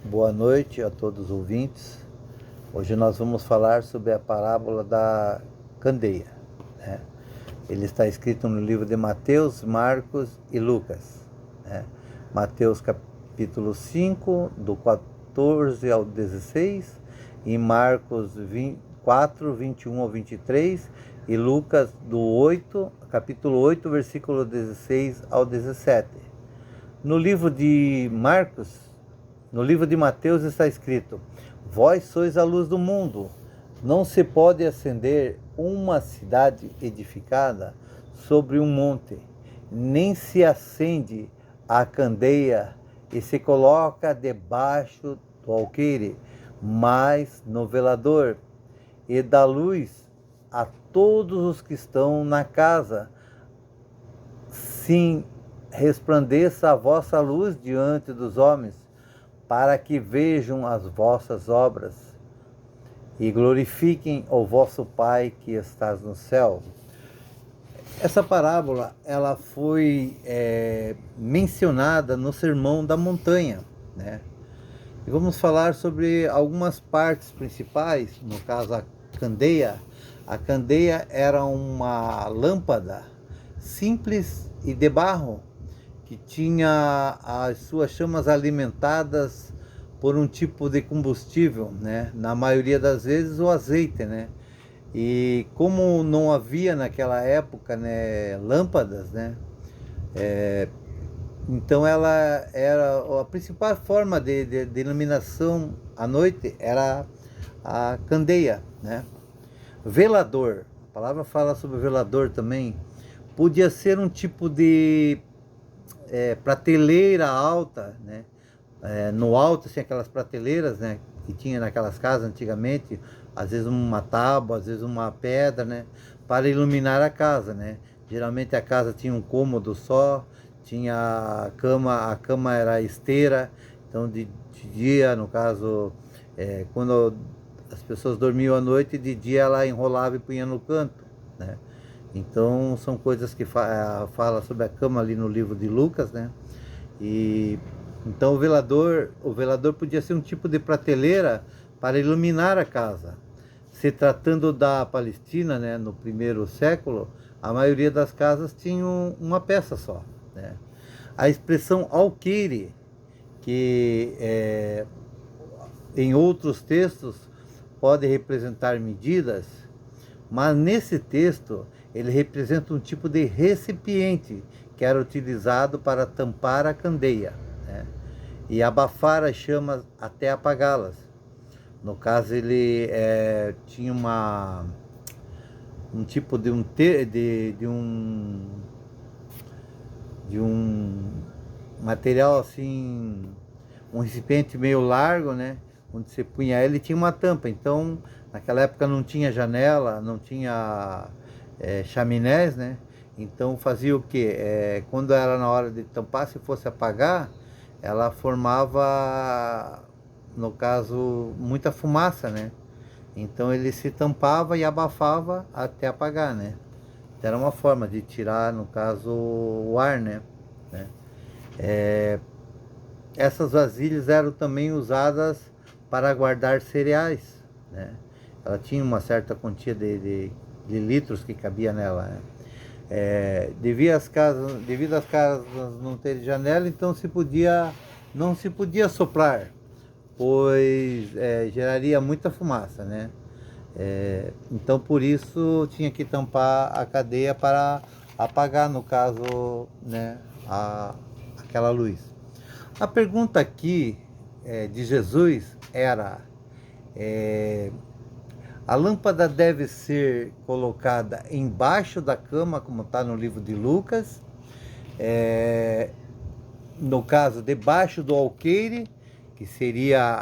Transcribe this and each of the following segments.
Boa noite a todos os ouvintes. Hoje nós vamos falar sobre a parábola da candeia, né? Ele está escrito no livro de Mateus, Marcos e Lucas, né? Mateus capítulo 5, do 14 ao 16, e Marcos 4, 21 ao 23, e Lucas capítulo 8, versículo 16 ao 17. No livro de Mateus está escrito: Vós sois a luz do mundo. Não se pode acender uma cidade edificada sobre um monte, nem se acende a candeia e se coloca debaixo do alqueire, mas no velador, e dá luz a todos os que estão na casa. Sim, resplandeça a vossa luz diante dos homens, para que vejam as vossas obras e glorifiquem o vosso Pai que estás no céu. Essa parábola ela foi mencionada no Sermão da Montanha, né? E vamos falar sobre algumas partes principais, no caso a candeia. A candeia era uma lâmpada simples e de barro, que tinha as suas chamas alimentadas por um tipo de combustível, né? Na maioria das vezes o azeite, né? E como não havia naquela época, né, lâmpadas, né? Então ela era a principal forma de iluminação à noite era a candeia, né? Velador, a palavra fala sobre velador também, podia ser um tipo de prateleira alta, né? No alto, assim, aquelas prateleiras, né, que tinha naquelas casas antigamente, às vezes uma tábua, às vezes uma pedra, né, para iluminar a casa, né. Geralmente a casa tinha um cômodo só, tinha a cama era esteira, então de dia, no caso, quando as pessoas dormiam à noite, de dia ela enrolava e punha no canto, né. Então são coisas que fala sobre a cama ali no livro de Lucas, né? E então o velador podia ser um tipo de prateleira para iluminar a casa. Se tratando da Palestina, né, no primeiro século, a maioria das casas tinham uma peça só, né? A expressão alqueire, que em outros textos pode representar medidas, mas nesse texto ele representa um tipo de recipiente que era utilizado para tampar a candeia, né, e abafar as chamas até apagá-las. No caso, ele tinha um tipo de um material assim, um recipiente meio largo, né? Onde você punha ele, tinha uma tampa. Então, naquela época não tinha janela, não tinha chaminés, né? Então fazia o quê? Quando era na hora de tampar, se fosse apagar, ela formava, no caso, muita fumaça, né? Então ele se tampava e abafava até apagar, né? Era uma forma de tirar, no caso, o ar, né? Essas vasilhas eram também usadas para guardar cereais, né? Ela tinha uma certa quantia de litros que cabia nela, né? Devido às casas não terem janela, então não se podia soprar, pois geraria muita fumaça, né? Então por isso tinha que tampar a cadeia para apagar, no caso, né, aquela luz. A pergunta aqui de Jesus era: a lâmpada deve ser colocada embaixo da cama, como está no livro de Lucas, no caso, debaixo do alqueire, que seria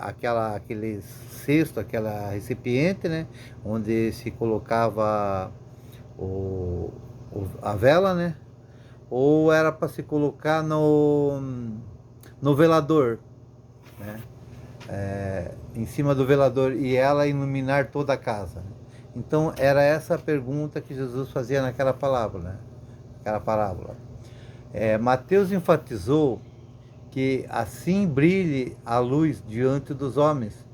aquele cesto, aquela recipiente, né, onde se colocava a vela, né, ou era para se colocar no velador, né, em cima do velador, e ela iluminar toda a casa. Então era essa a pergunta que Jesus fazia naquela palavra, né, aquela parábola. Mateus enfatizou que assim brilhe a luz diante dos homens,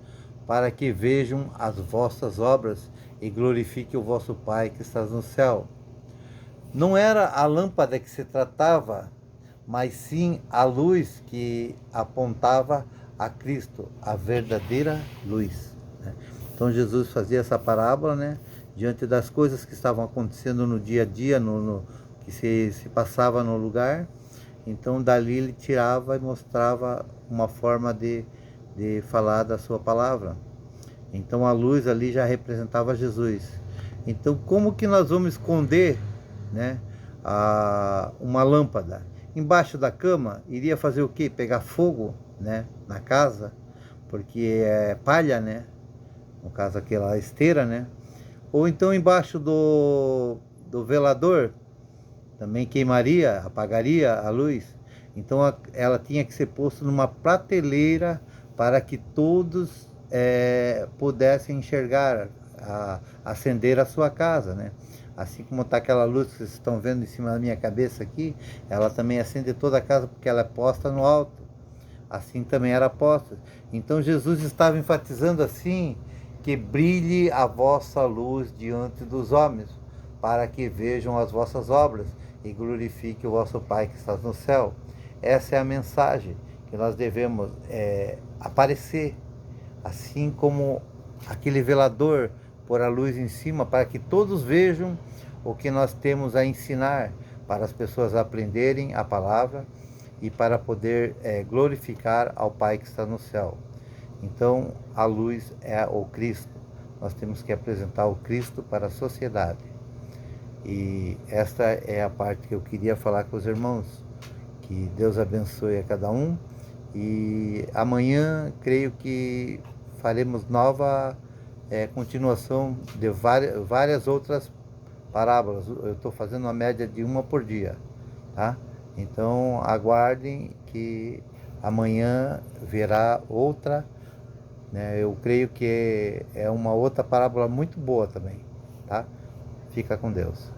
para que vejam as vossas obras e glorifique o vosso Pai que está no céu. Não era a lâmpada que se tratava, mas sim a luz que apontava a Cristo, a verdadeira luz, né? Então Jesus fazia essa parábola, né, diante das coisas que estavam acontecendo no dia a dia, que se passava no lugar. Então dali ele tirava e mostrava uma forma de falar da sua palavra. Então a luz ali já representava Jesus. Então como que nós vamos esconder, né, uma lâmpada? Embaixo da cama iria fazer o quê? Pegar fogo, né, na casa, porque é palha, né? No caso aquela esteira, né? Ou então embaixo do velador também queimaria, apagaria a luz. Então ela tinha que ser posta numa prateleira para que todos pudessem enxergar, acender a sua casa, né? Assim como está aquela luz que vocês estão vendo em cima da minha cabeça aqui, ela também acende toda a casa porque ela é posta no alto. Assim também era posta. Então Jesus estava enfatizando assim, que brilhe a vossa luz diante dos homens, para que vejam as vossas obras e glorifique o vosso Pai que está no céu. Essa é a mensagem que nós devemos aparecer, assim como aquele velador pôr a luz em cima, para que todos vejam o que nós temos a ensinar, para as pessoas aprenderem a palavra e para poder glorificar ao Pai que está no céu. Então, a luz é o Cristo. Nós temos que apresentar o Cristo para a sociedade. E esta é a parte que eu queria falar com os irmãos. Que Deus abençoe a cada um. E amanhã, creio que faremos nova continuação de várias outras parábolas. Eu estou fazendo uma média de uma por dia, tá? Então, aguardem que amanhã verá outra, né? Eu creio que é uma outra parábola muito boa também, tá? Fica com Deus.